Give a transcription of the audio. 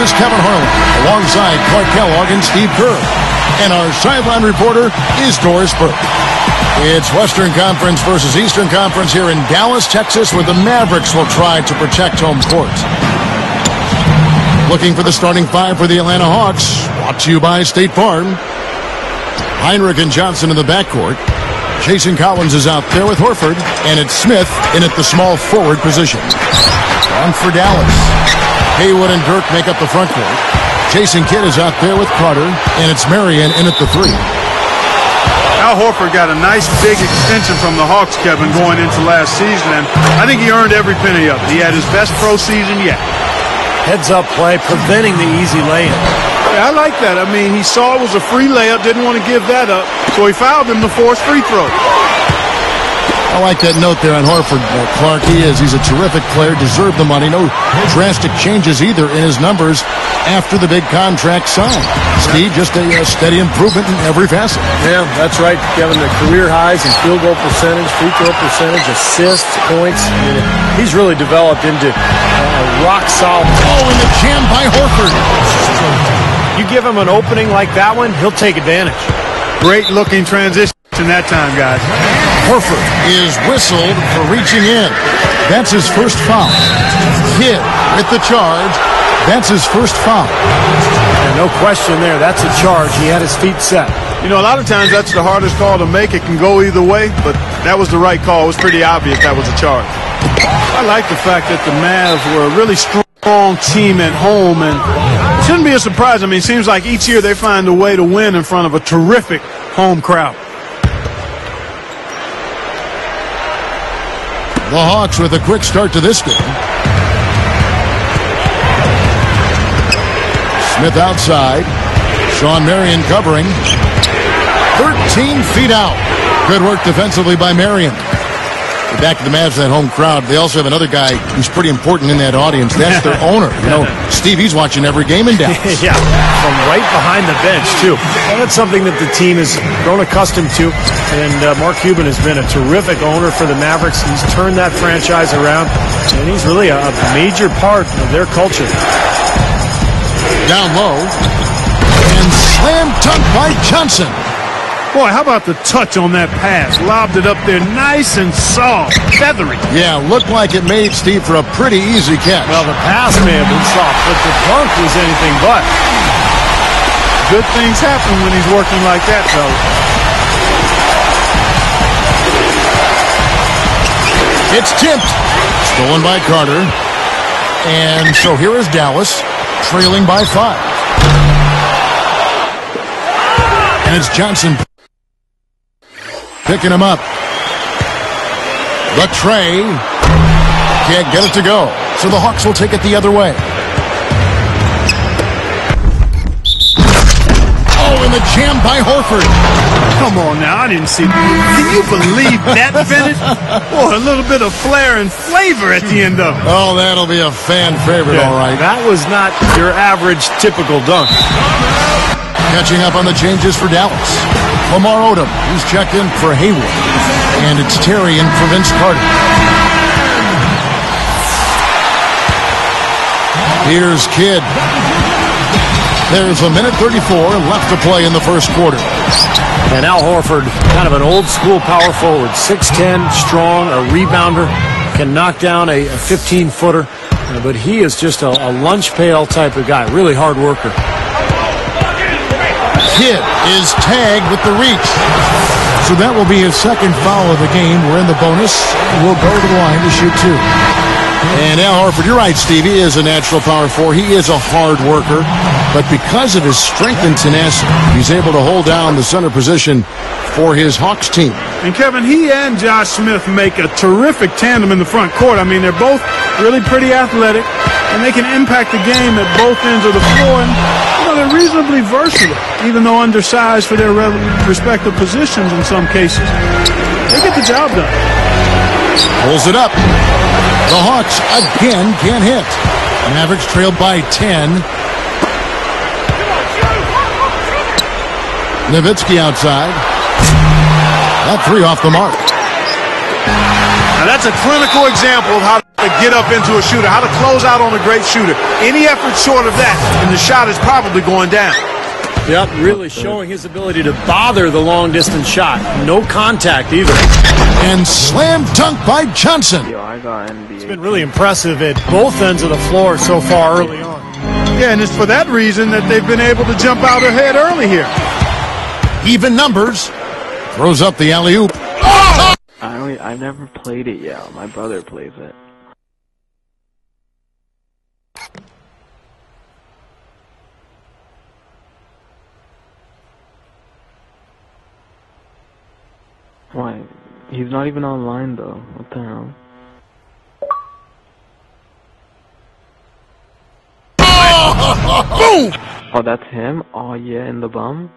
Here's Kevin Harlan alongside Clark Kellogg and Steve Kerr. And our sideline reporter is Doris Burke. It's Western Conference versus Eastern Conference here in Dallas, Texas, where the Mavericks will try to protect home court. Looking for the starting five for the Atlanta Hawks. Brought to you by State Farm. Heinrich and Johnson in the backcourt. Jason Collins is out there with Horford. And it's Smith in at the small forward position. On for Dallas. Haywood and Dirk make up the front court. Jason Kidd is out there with Carter. And it's Marion in at the three. Al Horford got a nice big extension from the Hawks, Kevin, going into last season, and I think he earned every penny of it. He had his best pro season yet. Heads-up play, preventing the easy lay-in. Yeah, I like that. I mean, he saw it was a free layup, didn't want to give that up, so he fouled him to force free throw. I like that note there on Horford. Clark, he's a terrific player, deserved the money. No drastic changes either in his numbers after the big contract signed. Steve, just a steady improvement in every facet. Yeah, that's right, Kevin. The career highs in field goal percentage, free throw percentage, assists, points. I mean, he's really developed into a rock-solid. Oh, and the jam by Horford. You give him an opening like that one, he'll take advantage. Great-looking transition that time, guys. Horford is whistled for reaching in. That's his first foul. Kidd with the charge. That's his first foul. And no question there. That's a charge. He had his feet set. You know, a lot of times that's the hardest call to make. It can go either way, but that was the right call. It was pretty obvious that was a charge. I like the fact that the Mavs were a really strong team at home, and it shouldn't be a surprise. I mean, it seems like each year they find a way to win in front of a terrific home crowd. The Hawks with a quick start to this game. Smith outside. Sean Marion covering. 13 feet out. Good work defensively by Marion. Back to the Mavs, that home crowd. They also have another guy who's pretty important in that audience. That's their owner. You know, Steve, he's watching every game in Dallas. Yeah, from right behind the bench, too. And that's something that the team has grown accustomed to. And Mark Cuban has been a terrific owner for the Mavericks. He's turned that franchise around, and he's really a major part of their culture. Down low. And slam dunk by Johnson. Boy, how about the touch on that pass? Lobbed it up there nice and soft, feathery. Yeah, looked like it made Steve for a pretty easy catch. Well, the pass may have been soft, but the dunk was anything but. Good things happen when he's working like that, though. It's tipped. Stolen by Carter. And so here is Dallas, trailing by 5. And it's Johnson picking him up. The tray. Can't get it to go. So the Hawks will take it the other way. Oh, and the jam by Horford. Come on now, I didn't see that. Can you believe that finish? Boy, a little bit of flair and flavor at the end of it. Oh, that'll be a fan favorite, all right. That was not your average, typical dunk. Catching up on the changes for Dallas. Lamar Odom, he's checked in for Haywood. And it's Terry in for Vince Carter. Here's Kidd. There's a minute 34 left to play in the first quarter. And Al Horford, kind of an old-school power forward. 6'10", strong, a rebounder, can knock down a 15-footer. But he is just a lunch pail type of guy, really hard worker. Kidd is tagged with the reach. So that will be his second foul of the game. We're in the bonus. We'll go to the line to shoot 2. And Al Horford, you're right, Steve. He is a natural power forward. He is a hard worker. But because of his strength and tenacity, he's able to hold down the center position for his Hawks team. And Kevin, he and Josh Smith make a terrific tandem in the front court. I mean, they're both really pretty athletic, and they can impact the game at both ends of the floor. And they're reasonably versatile, even though undersized for their respective positions in some cases. They get the job done. Pulls it up. The Hawks again can't hit. Mavericks trailed by 10. Nowitzki outside. That 3 off the mark. Now that's a clinical example of how To get up into a shooter, how to close out on a great shooter. Any effort short of that, and the shot is probably going down. Yep, really showing his ability to bother the long-distance shot. No contact either. And slam dunk by Johnson. It's been really impressive at both ends of the floor so far early on. Yeah, and it's for that reason that they've been able to jump out ahead early here. Even numbers. Throws up the alley-oop. I've never played it yet. My brother plays it. Why? He's not even online though. What the hell? Boom! Oh, that's him? Oh yeah, in the bum?